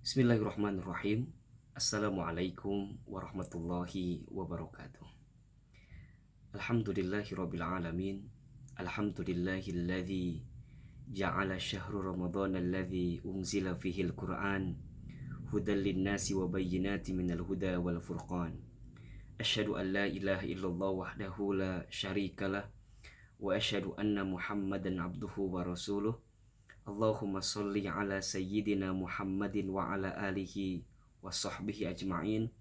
Bismillahirrahmanirrahim. Assalamualaikum warahmatullahi wabarakatuh. Alhamdulillahirabbil alamin. Alhamdulillahilladzi ja'ala syahru ramadhana alladzi unzila fihi al-Qur'an hudan lin-nasi wa bayyinatin minal huda wal furqan. Asyhadu an la ilaha illallah wahdahu la syarikalah wa asyhadu anna Muhammadan abduhu wa rasuluh. Allahumma sholli ala sayyidina Muhammadin wa ala alihi wa sahbihi ajma'in.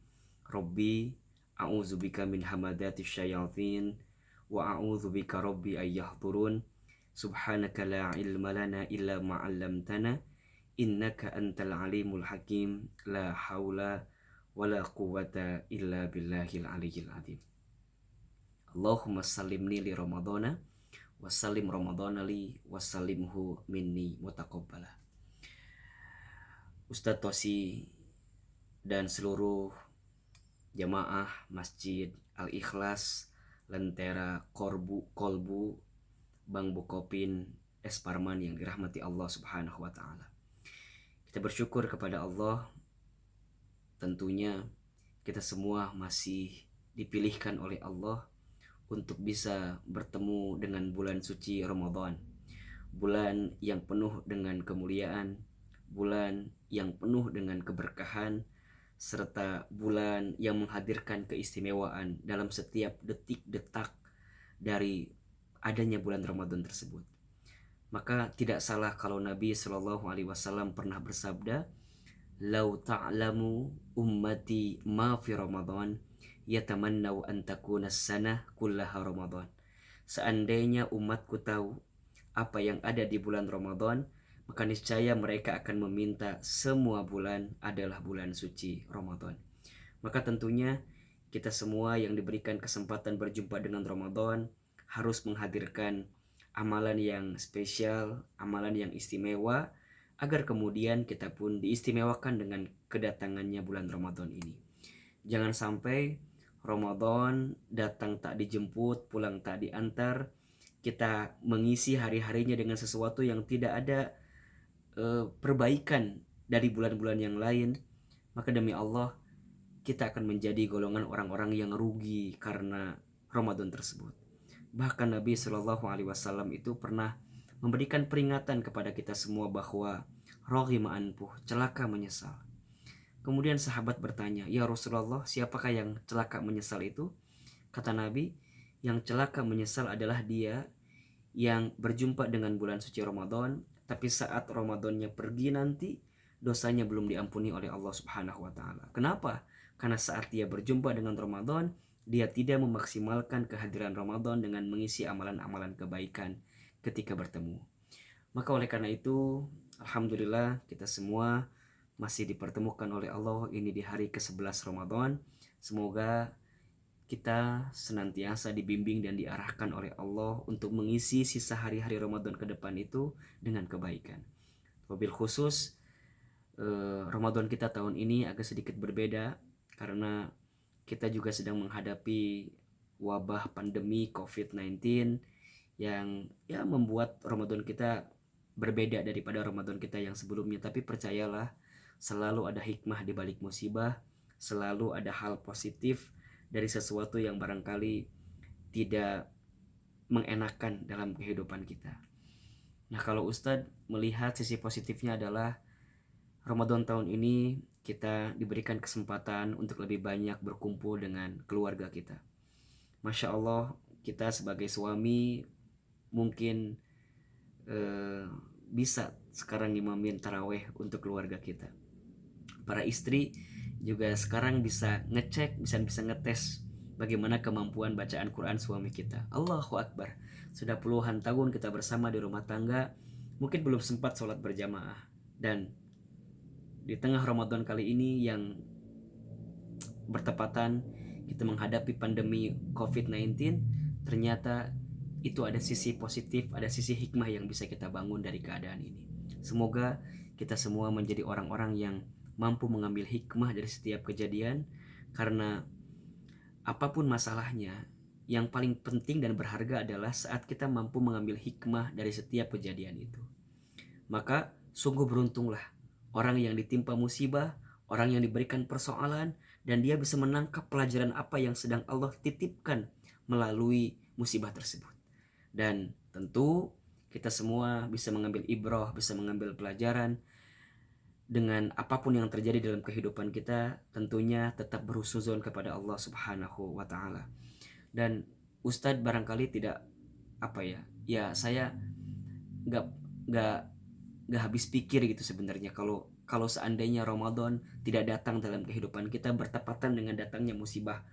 Rabbi a'udzubika min hamadati syayatin wa a'udzubika rabbi ayyahdurun. Subhanaka la ilma lana illa ma 'allamtana innaka antal alimul hakim. La haula wala quwwata illa billahil aliyyil azim. Allahumma sallimni li ramadhana wasallim ramadhana li wasallimhu minni mutaqabbala. Ustadz Tosi dan seluruh jamaah Masjid Al-Ikhlas Lentera Kolbu Bang Bukopin S. Parman yang dirahmati Allah Subhanahu wa taala. Kita bersyukur kepada Allah, tentunya kita semua masih dipilihkan oleh Allah untuk bisa bertemu dengan bulan suci Ramadan, bulan yang penuh dengan kemuliaan, bulan yang penuh dengan keberkahan, serta bulan yang menghadirkan keistimewaan dalam setiap detik-detak dari adanya bulan Ramadan tersebut. Maka tidak salah kalau Nabi Shallallahu Alaihi Wasallam pernah bersabda, "Lau ta'lamu ummati ma fi Ramadan, yatamannau an takuna sanah kullaha Ramadan." Seandainya umatku tahu apa yang ada di bulan Ramadan, maka niscaya mereka akan meminta semua bulan adalah bulan suci Ramadan. Maka tentunya kita semua yang diberikan kesempatan berjumpa dengan Ramadan harus menghadirkan amalan yang spesial, amalan yang istimewa, agar kemudian kita pun diistimewakan dengan kedatangannya bulan Ramadan ini. Jangan sampai Ramadan datang tak dijemput, pulang tak diantar. Kita mengisi hari-harinya dengan sesuatu yang tidak ada perbaikan dari bulan-bulan yang lain. Maka demi Allah, kita akan menjadi golongan orang-orang yang rugi karena Ramadan tersebut. Bahkan Nabi Shallallahu Alaihi Wasallam itu pernah memberikan peringatan kepada kita semua bahwa roghima anpuh, celaka menyesal. Kemudian sahabat bertanya, "Ya Rasulullah, siapakah yang celaka menyesal itu?" Kata Nabi, yang celaka menyesal adalah dia yang berjumpa dengan bulan suci Ramadan, tapi saat Ramadannya pergi nanti, dosanya belum diampuni oleh Allah Subhanahu wa taala. Kenapa? Karena saat dia berjumpa dengan Ramadan, dia tidak memaksimalkan kehadiran Ramadan dengan mengisi amalan-amalan kebaikan ketika bertemu. Maka oleh karena itu, alhamdulillah kita semua masih dipertemukan oleh Allah ini di hari ke-11 Ramadan. Semoga kita senantiasa dibimbing dan diarahkan oleh Allah untuk mengisi sisa hari-hari Ramadan ke depan itu dengan kebaikan. Wabil khusus Ramadan kita tahun ini agak sedikit berbeda karena kita juga sedang menghadapi wabah pandemi COVID-19 yang membuat Ramadan kita berbeda daripada Ramadan kita yang sebelumnya. Tapi percayalah, selalu ada hikmah di balik musibah, selalu ada hal positif dari sesuatu yang barangkali tidak mengenakan dalam kehidupan kita. Nah, kalau Ustadz melihat sisi positifnya adalah Ramadan tahun ini kita diberikan kesempatan untuk lebih banyak berkumpul dengan keluarga kita. Masya Allah, kita sebagai suami mungkin bisa sekarang imamin taraweh untuk keluarga kita. Para istri juga sekarang bisa ngecek, bisa ngetes bagaimana kemampuan bacaan Quran suami kita. Allahu Akbar. Sudah puluhan tahun kita bersama di rumah tangga, mungkin belum sempat sholat berjamaah. Dan di tengah Ramadan kali ini yang bertepatan kita menghadapi pandemi COVID-19, ternyata itu ada sisi positif, ada sisi hikmah yang bisa kita bangun dari keadaan ini. Semoga kita semua menjadi orang-orang yang mampu mengambil hikmah dari setiap kejadian, karena apapun masalahnya, yang paling penting dan berharga adalah saat kita mampu mengambil hikmah dari setiap kejadian itu. Maka sungguh beruntunglah orang yang ditimpa musibah, orang yang diberikan persoalan, dan dia bisa menangkap pelajaran apa yang sedang Allah titipkan melalui musibah tersebut. Dan tentu kita semua bisa mengambil ibrah, bisa mengambil pelajaran dengan apapun yang terjadi dalam kehidupan kita, tentunya tetap berhusnuzon kepada Allah Subhanahu wa taala. Dan Ustadz barangkali tidak apa ya, ya saya nggak nggak nggak habis pikir gitu sebenarnya kalau kalau seandainya Ramadan tidak datang dalam kehidupan kita bertepatan dengan datangnya musibah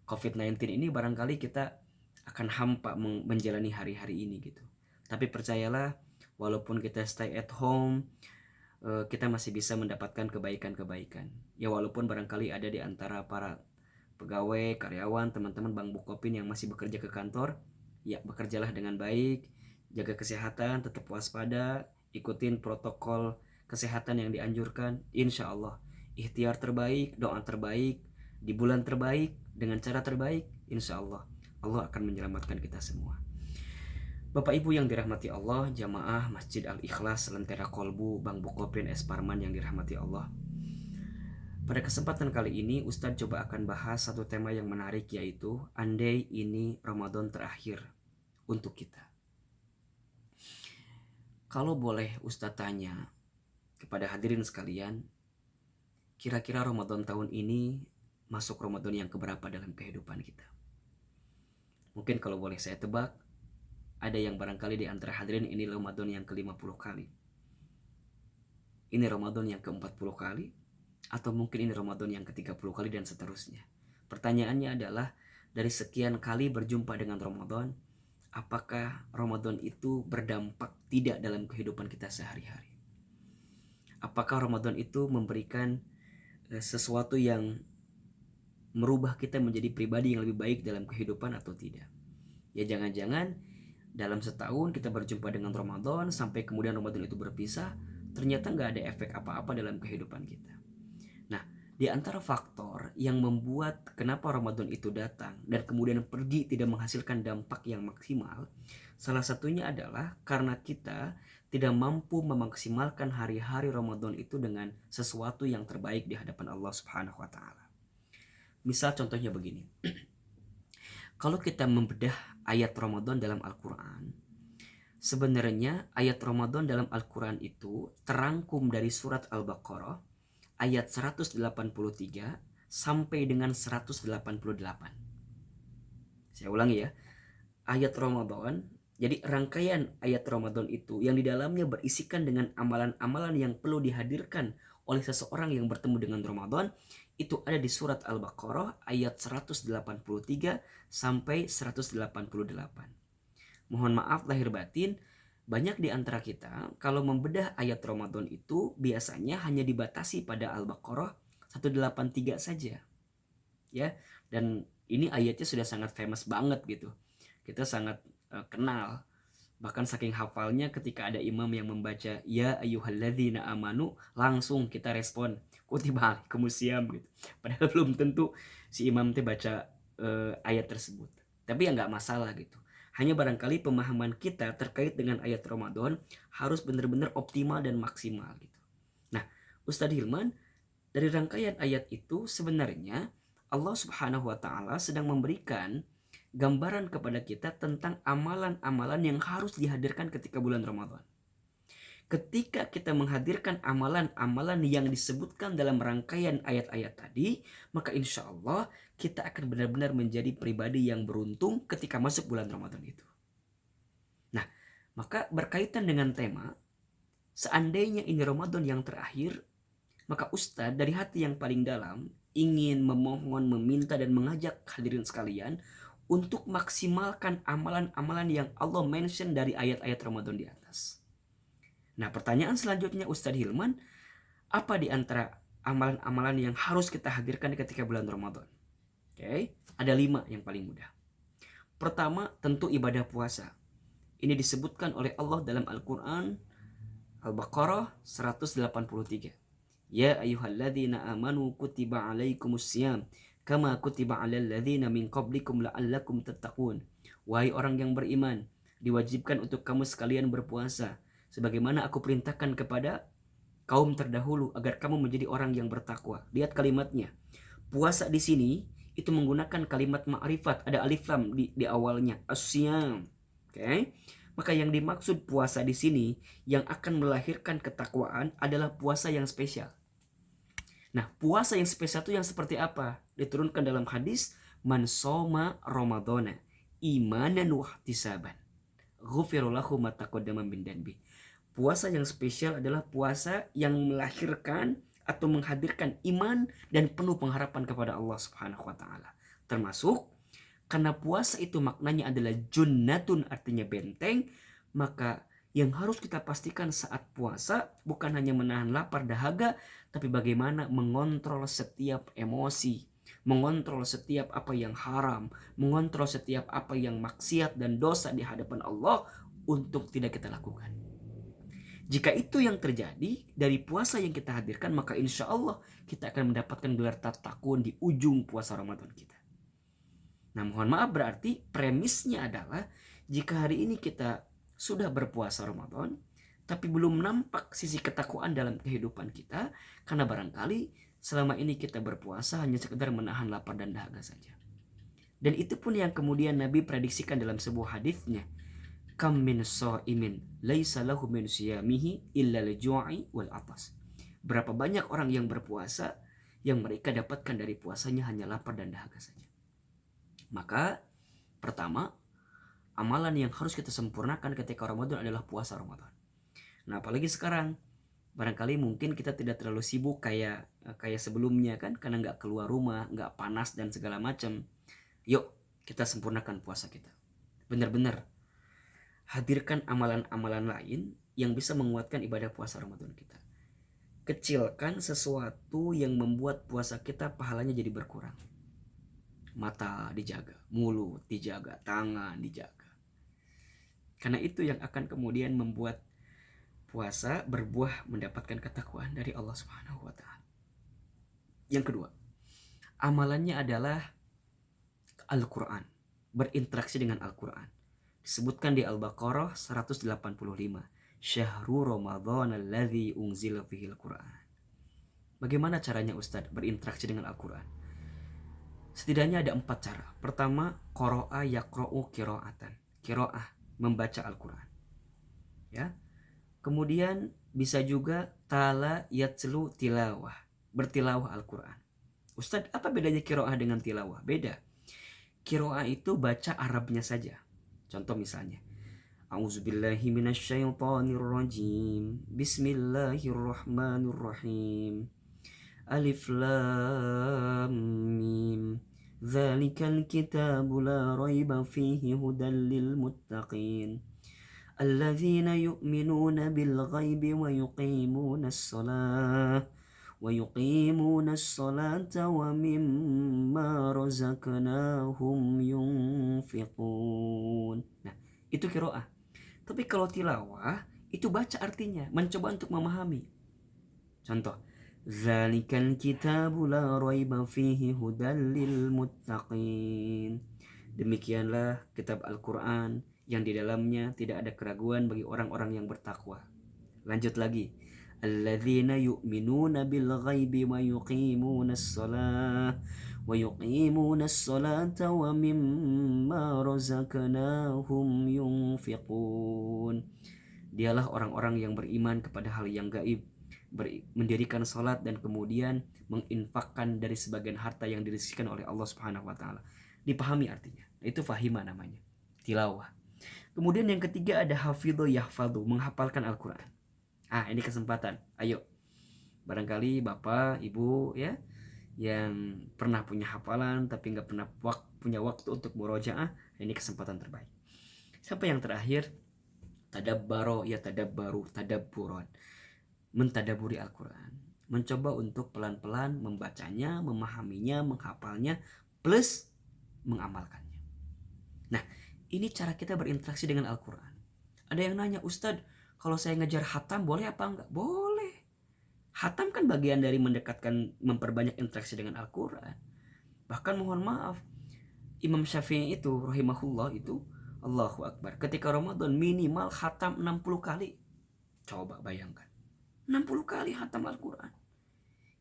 COVID-19 ini, barangkali kita akan hampa menjalani hari-hari ini gitu. Tapi percayalah, walaupun kita stay at home, kita masih bisa mendapatkan kebaikan-kebaikan. Ya walaupun barangkali ada di antara para pegawai, karyawan, teman-teman Bang Bukopin yang masih bekerja ke kantor, ya bekerjalah dengan baik, jaga kesehatan, tetap waspada, ikutin protokol kesehatan yang dianjurkan. Insya Allah, ikhtiar terbaik, doa terbaik, di bulan terbaik, dengan cara terbaik, insya Allah, Allah akan menyelamatkan kita semua. Bapak Ibu yang dirahmati Allah, jamaah Masjid Al-Ikhlas Lentera Kolbu Bang Bukopin S. Parman yang dirahmati Allah. Pada kesempatan kali ini Ustadz coba akan bahas satu tema yang menarik, yaitu andai ini Ramadan terakhir untuk kita. Kalau boleh Ustadz tanya kepada hadirin sekalian, kira-kira Ramadan tahun ini masuk Ramadan yang keberapa dalam kehidupan kita? Mungkin kalau boleh saya tebak, ada yang barangkali di antara hadirin ini Ramadan yang ke-50 kali. Ini Ramadan yang ke-40 kali, atau mungkin ini Ramadan yang ke-30 kali dan seterusnya. Pertanyaannya adalah, dari sekian kali berjumpa dengan Ramadan, apakah Ramadan itu berdampak tidak dalam kehidupan kita sehari-hari? Apakah Ramadan itu memberikan sesuatu yang merubah kita menjadi pribadi yang lebih baik dalam kehidupan atau tidak? Ya jangan-jangan dalam setahun kita berjumpa dengan Ramadan, sampai kemudian Ramadan itu berpisah, ternyata nggak ada efek apa-apa dalam kehidupan kita. Nah, di antara faktor yang membuat kenapa Ramadan itu datang dan kemudian pergi tidak menghasilkan dampak yang maksimal, salah satunya adalah karena kita tidak mampu memaksimalkan hari-hari Ramadan itu dengan sesuatu yang terbaik di hadapan Allah Subhanahu wa taala. Misal contohnya begini. Kalau kita membedah ayat Ramadan dalam Al-Quran, sebenarnya ayat Ramadan dalam Al-Quran itu terangkum dari surat Al-Baqarah ayat 183 sampai dengan 188. Saya ulangi ya. Ayat Ramadan, jadi rangkaian ayat Ramadan itu yang di dalamnya berisikan dengan amalan-amalan yang perlu dihadirkan oleh seseorang yang bertemu dengan Ramadan, itu ada di surat Al-Baqarah ayat 183 sampai 188. Mohon maaf lahir batin, banyak di antara kita kalau membedah ayat Ramadan itu biasanya hanya dibatasi pada Al-Baqarah 183 saja. Ya, dan ini ayatnya sudah sangat famous banget gitu. Kita sangat kenal. Bahkan saking hafalnya, ketika ada imam yang membaca ya ayyuhalladzina amanu, langsung kita respon kutiba alaikumusiyam gitu. Padahal belum tentu si imam teh baca ayat tersebut. Tapi ya nggak masalah gitu. Hanya barangkali pemahaman kita terkait dengan ayat Ramadan harus benar-benar optimal dan maksimal gitu. Nah, Ustadz Hilman, dari rangkaian ayat itu sebenarnya Allah Subhanahu wa taala sedang memberikan gambaran kepada kita tentang amalan-amalan yang harus dihadirkan ketika bulan Ramadan. Ketika kita menghadirkan amalan-amalan yang disebutkan dalam rangkaian ayat-ayat tadi, maka insya Allah kita akan benar-benar menjadi pribadi yang beruntung ketika masuk bulan Ramadan itu. Nah, maka berkaitan dengan tema, seandainya ini Ramadan yang terakhir, maka Ustadz dari hati yang paling dalam ingin memohon, meminta dan mengajak hadirin sekalian untuk maksimalkan amalan-amalan yang Allah mention dari ayat-ayat Ramadan di atas. Nah, pertanyaan selanjutnya Ustadz Hilman, apa di antara amalan-amalan yang harus kita hadirkan ketika bulan Ramadan? Oke, ada 5 yang paling mudah. Pertama, tentu ibadah puasa. Ini disebutkan oleh Allah dalam Al-Quran, Al-Baqarah 183. Ya ayyuhalladzina amanu kutiba alaikumusiyam kama kutiba alal ladzina min qablikum la'allakum tattaqun. Wahai orang yang beriman, diwajibkan untuk kamu sekalian berpuasa sebagaimana aku perintahkan kepada kaum terdahulu agar kamu menjadi orang yang bertakwa. Lihat kalimatnya. Puasa di sini itu menggunakan kalimat ma'rifat, ada alif lam di awalnya, asyam. Oke. Maka yang dimaksud puasa di sini yang akan melahirkan ketakwaan adalah puasa yang spesial. Nah, puasa yang spesial itu yang seperti apa? Diturunkan dalam hadis, man soma ramadhana imanan wa ihtisaban ghufira lahu ma taqaddama min danbi. Puasa yang spesial adalah puasa yang melahirkan atau menghadirkan iman dan penuh pengharapan kepada Allah Subhanahu wa taala. Termasuk karena puasa itu maknanya adalah junnatun, artinya benteng, maka yang harus kita pastikan saat puasa bukan hanya menahan lapar dahaga, tapi bagaimana mengontrol setiap emosi, mengontrol setiap apa yang haram, mengontrol setiap apa yang maksiat dan dosa di hadapan Allah untuk tidak kita lakukan. Jika itu yang terjadi dari puasa yang kita hadirkan, maka insya Allah kita akan mendapatkan gelar tatakun di ujung puasa Ramadan kita. Nah, mohon maaf, berarti premisnya adalah jika hari ini kita sudah berpuasa Ramadan, tapi belum nampak sisi ketakwaan dalam kehidupan kita, karena barangkali selama ini kita berpuasa hanya sekedar menahan lapar dan dahaga saja. Dan itu pun yang kemudian Nabi prediksikan dalam sebuah hadisnya, kam min sha'imin laisa lahu min siyamihi illa al-ju'i wal atas. Berapa banyak orang yang berpuasa yang mereka dapatkan dari puasanya hanya lapar dan dahaga saja. Maka pertama, amalan yang harus kita sempurnakan ketika Ramadan adalah puasa Ramadan. Nah, apalagi sekarang barangkali mungkin kita tidak terlalu sibuk kayak sebelumnya kan, karena nggak keluar rumah, nggak panas dan segala macam. Yuk kita sempurnakan puasa kita. Benar-benar hadirkan amalan-amalan lain yang bisa menguatkan ibadah puasa Ramadan kita. Kecilkan sesuatu yang membuat puasa kita pahalanya jadi berkurang. Mata dijaga, mulut dijaga, tangan dijaga. Karena itu yang akan kemudian membuat puasa berbuah mendapatkan ketakwaan dari Allah Subhanahu wa taala. Yang kedua, amalannya adalah Al-Qur'an, berinteraksi dengan Al-Qur'an. Disebutkan di Al-Baqarah 185, Syahrul Ramadan alladzi unzila fihil Qur'an. Bagaimana caranya Ustadz berinteraksi dengan Al-Qur'an? Setidaknya ada 4 cara. Pertama, qara'a yaqra'u qira'atan. Qira'ah, membaca Al-Qur'an. Ya. Kemudian bisa juga tala yatslu tilawah, bertilawah Al-Qur'an. Ustadz, apa bedanya qira'ah dengan tilawah? Beda. Qira'ah itu baca Arabnya saja. Contoh misalnya, A'udzubillahi minasyaitonirrajim. Bismillahirrahmanirrahim. Alif lam mim. Dzalikal kitabu la raiba fihi hudan lil muttaqin. Alladzina yu'minuna bil ghaibi wa yuqimunas salata wa mimma razaqnahum yunfiqun. Nah, itu qiraah. Tapi kalau tilawah itu baca artinya, mencoba untuk memahami. Contoh, Zalikal kitabu la raiba fihi hudal lil muttaqin. Demikianlah kitab Al-Qur'an yang di dalamnya tidak ada keraguan bagi orang-orang yang bertakwa. Lanjut lagi. Alladzina yu'minuna bil ghaibi wa yuqimunas salata wa mimma razaqnahum yunfiqun. Dialah orang-orang yang beriman kepada hal yang gaib, mendirikan salat dan kemudian menginfakkan dari sebagian harta yang dirizkikan oleh Allah Subhanahu wa taala. Dipahami artinya. Itu fahimah namanya. Tilawah. Kemudian yang ketiga ada hafidhu yahfadhu, menghafalkan Al-Qur'an. Ini kesempatan. Ayo. Barangkali Bapak, Ibu ya yang pernah punya hafalan tapi nggak pernah punya waktu untuk murojaah, ini kesempatan terbaik. Sampai yang terakhir, tadabbaro ya tadabbaru tadabburon. Mentadaburi Al-Qur'an. Mencoba untuk pelan-pelan membacanya, memahaminya, menghafalnya plus mengamalkannya. Nah, ini cara kita berinteraksi dengan Al-Qur'an. Ada yang nanya, Ustadz, kalau saya ngejar khatam boleh apa enggak? Boleh. Khatam kan bagian dari memperbanyak interaksi dengan Al-Quran. Bahkan mohon maaf, Imam Syafi'i itu rahimahullah itu, Allahu Akbar, ketika Ramadan minimal khatam 60 kali. Coba bayangkan. 60 kali hatam Al-Quran.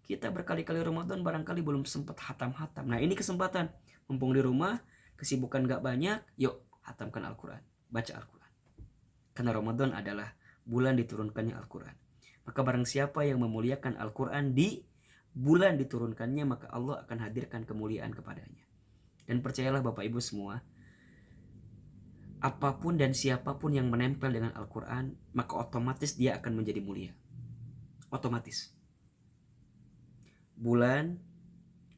Kita berkali-kali Ramadan barangkali belum sempat hatam-hatam. Nah ini kesempatan. Mumpung di rumah, kesibukan gak banyak, yuk hatamkan Al-Quran. Baca Al-Quran. Karena Ramadan adalah bulan diturunkannya Al-Quran. Maka barang siapa yang memuliakan Al-Quran di bulan diturunkannya, maka Allah akan hadirkan kemuliaan kepadanya. Dan percayalah Bapak Ibu semua, apapun dan siapapun yang menempel dengan Al-Quran, maka otomatis dia akan menjadi mulia. Otomatis. Bulan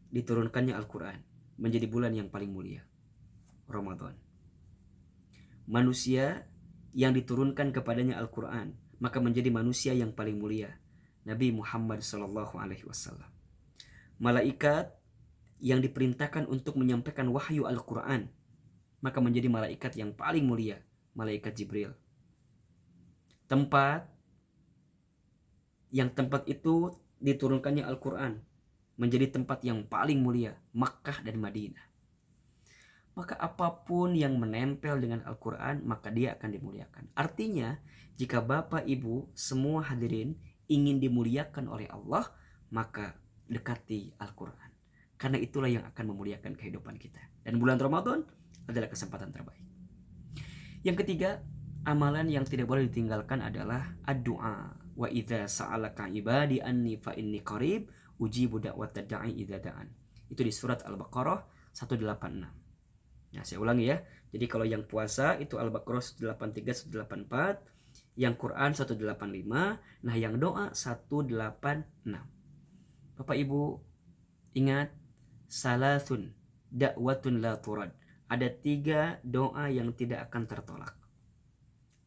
diturunkannya Al-Quran menjadi bulan yang paling mulia, Ramadan. Manusia yang diturunkan kepadanya Al-Quran, maka menjadi manusia yang paling mulia, Nabi Muhammad SAW. Malaikat yang diperintahkan untuk menyampaikan wahyu Al-Quran, maka menjadi malaikat yang paling mulia, malaikat Jibril. Tempat itu diturunkannya Al-Quran menjadi tempat yang paling mulia, Makkah dan Madinah. Maka apapun yang menempel dengan Al-Quran, maka dia akan dimuliakan. Artinya, jika Bapak Ibu semua hadirin ingin dimuliakan oleh Allah, maka dekati Al-Quran. Karena itulah yang akan memuliakan kehidupan kita. Dan bulan Ramadan adalah kesempatan terbaik. Yang ketiga, amalan yang tidak boleh ditinggalkan adalah ad-du'a. Wa idza sa'alaka ibadi anni fa inni qarib ujibu da'watad da'i idza da'an. Itu di surat Al-Baqarah 186. Nah, saya ulangi ya. Jadi kalau yang puasa itu Al-Baqarah 183 184, yang Quran 185, nah yang doa 186. Bapak Ibu ingat, salasun da'watun la turad. Ada 3 doa yang tidak akan tertolak.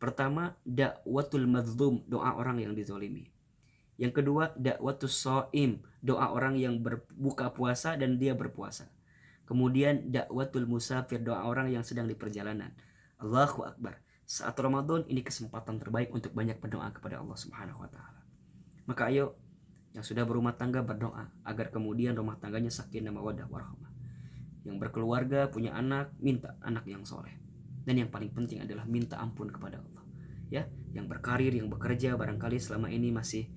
Pertama, da'watul mazlum, doa orang yang dizalimi. Yang kedua, da'watus shaim, doa orang yang berbuka puasa dan dia berpuasa. Kemudian da'watul musafir, doa orang yang sedang di perjalanan. Allahu Akbar. Saat Ramadan ini kesempatan terbaik untuk banyak berdoa kepada Allah Subhanahu wa taala. Maka ayo yang sudah berumah tangga berdoa agar kemudian rumah tangganya sakinah mawaddah warahmah. Yang berkeluarga, punya anak, minta anak yang soleh. Dan yang paling penting adalah minta ampun kepada Allah. Ya, yang berkarir, yang bekerja barangkali selama ini masih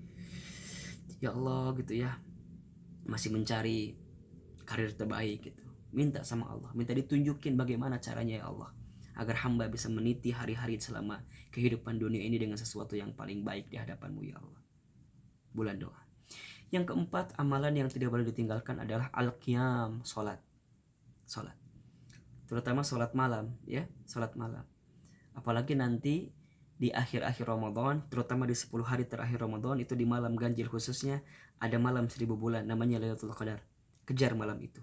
ya Allah gitu ya, masih mencari karir terbaik gitu. Minta sama Allah, minta ditunjukin bagaimana caranya ya Allah, agar hamba bisa meniti hari-hari selama kehidupan dunia ini dengan sesuatu yang paling baik di hadapanmu ya Allah. Bulan doa. Yang keempat, amalan yang tidak boleh ditinggalkan adalah al-qiyam, salat. Terutama salat malam ya, salat malam. Apalagi nanti di akhir-akhir Ramadan, terutama di 10 hari terakhir Ramadan, itu di malam ganjil khususnya ada malam 1000 bulan namanya Lailatul Qadar. Kejar malam itu.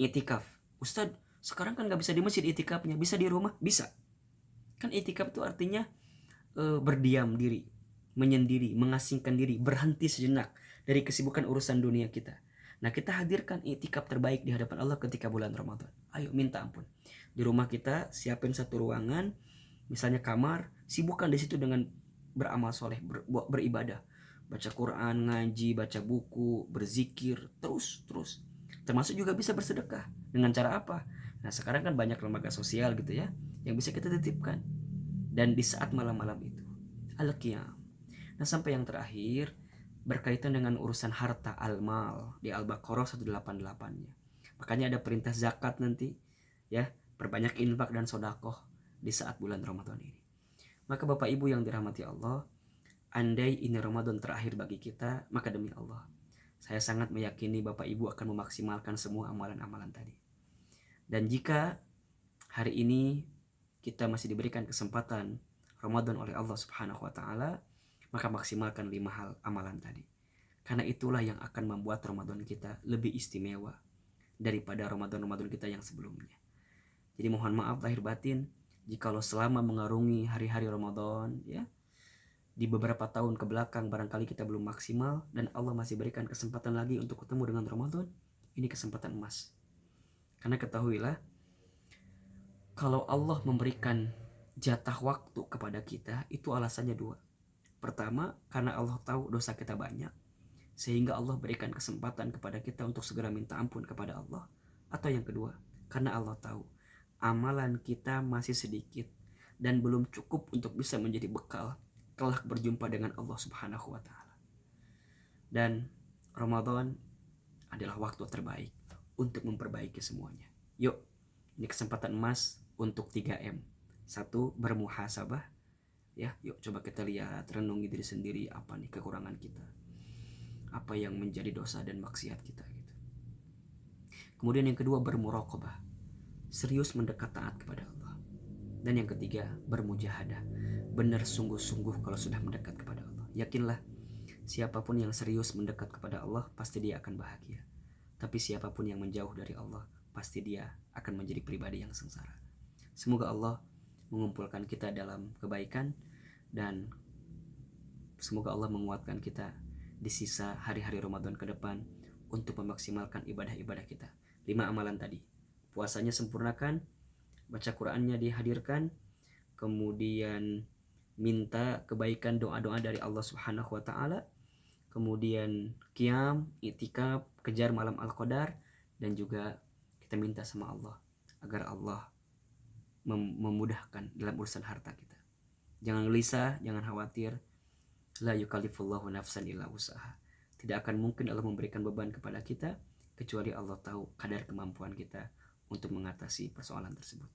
Itikaf. Ustadz, sekarang kan gak bisa di masjid itikafnya, bisa di rumah? Bisa. Kan itikaf itu artinya berdiam diri, menyendiri, mengasingkan diri, berhenti sejenak dari kesibukan urusan dunia kita. Nah, kita hadirkan itikaf terbaik di hadapan Allah ketika bulan Ramadan. Ayo minta ampun. Di rumah kita siapin satu ruangan, misalnya kamar, sibukkan di situ dengan beramal soleh, beribadah, baca Quran, ngaji, baca buku, berzikir, terus. Termasuk juga bisa bersedekah. Dengan cara apa? Nah, sekarang kan banyak lembaga sosial gitu ya, yang bisa kita titipkan. Dan di saat malam-malam itu, al-qiyam. Nah, sampai yang terakhir berkaitan dengan urusan harta, al-mal di Al-Baqarah 188-nya. Makanya ada perintah zakat nanti ya, perbanyak infak dan sedekah di saat bulan Ramadan ini. Maka Bapak Ibu yang dirahmati Allah, andai ini Ramadan terakhir bagi kita, maka demi Allah, saya sangat meyakini Bapak Ibu akan memaksimalkan semua amalan-amalan tadi. Dan jika hari ini kita masih diberikan kesempatan Ramadan oleh Allah Subhanahu wa taala, maka maksimalkan 5 hal amalan tadi. Karena itulah yang akan membuat Ramadan kita lebih istimewa daripada Ramadan kita yang sebelumnya. Jadi mohon maaf lahir batin jikalau selama mengarungi hari-hari Ramadan ya, di beberapa tahun ke belakang barangkali kita belum maksimal dan Allah masih berikan kesempatan lagi untuk ketemu dengan Ramadan. Ini kesempatan emas. Karena ketahuilah, kalau Allah memberikan jatah waktu kepada kita, itu alasannya 2. Pertama, karena Allah tahu dosa kita banyak, sehingga Allah berikan kesempatan kepada kita untuk segera minta ampun kepada Allah. Atau yang kedua, karena Allah tahu amalan kita masih sedikit dan belum cukup untuk bisa menjadi bekal kelak berjumpa dengan Allah Subhanahu wa taala. Dan Ramadan adalah waktu terbaik untuk memperbaiki semuanya. Yuk, ini kesempatan emas untuk 3M. Satu, bermuhasabah. Ya, yuk coba kita lihat, renungi diri sendiri, apa nih kekurangan kita, apa yang menjadi dosa dan maksiat kita gitu. Kemudian yang kedua, bermuraqabah, serius mendekat taat kepada Allah. Dan yang ketiga, bermujahadah, benar sungguh-sungguh kalau sudah mendekat kepada Allah. Yakinlah, siapapun yang serius mendekat kepada Allah pasti dia akan bahagia. Tapi siapapun yang menjauh dari Allah pasti dia akan menjadi pribadi yang sengsara. Semoga Allah mengumpulkan kita dalam kebaikan, dan semoga Allah menguatkan kita di sisa hari-hari Ramadan ke depan untuk memaksimalkan ibadah-ibadah kita. 5 amalan tadi. Puasanya sempurnakan, baca Qur'annya dihadirkan, kemudian minta kebaikan doa-doa dari Allah Subhanahu wa taala, kemudian qiyam, itikaf, kejar malam Al-Qadar, dan juga kita minta sama Allah agar Allah memudahkan dalam urusan harta kita. Jangan gelisah, jangan khawatir. La yukallifullahu nafsan illa usaha. Tidak akan mungkin Allah memberikan beban kepada kita kecuali Allah tahu kadar kemampuan kita untuk mengatasi persoalan tersebut.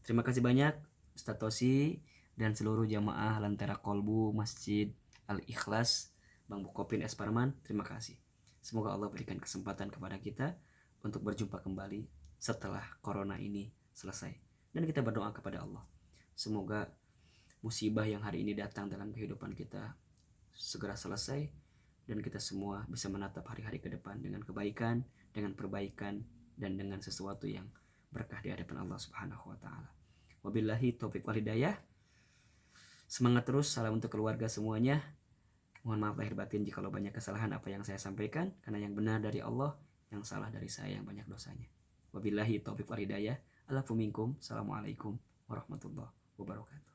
Terima kasih banyak Ustaz Tosi dan seluruh jamaah Lentera Kolbu Masjid Al-Ikhlas Bang Bukopin Esparman. Terima kasih. Semoga Allah berikan kesempatan kepada kita untuk berjumpa kembali setelah corona ini selesai. Dan kita berdoa kepada Allah, semoga musibah yang hari ini datang dalam kehidupan kita segera selesai, dan kita semua bisa menatap hari-hari ke depan dengan kebaikan, dengan perbaikan, dan dengan sesuatu yang berkah di hadapan Allah Subhanahu wa taala. Wabillahi taufiq wal hidayah. Semangat terus, salam untuk keluarga semuanya. Mohon maaf lahir batin jika banyak kesalahan apa yang saya sampaikan, karena yang benar dari Allah, yang salah dari saya yang banyak dosanya. Wabillahi taufiq wal hidayah. Assalamualaikum warahmatullahi wabarakatuh.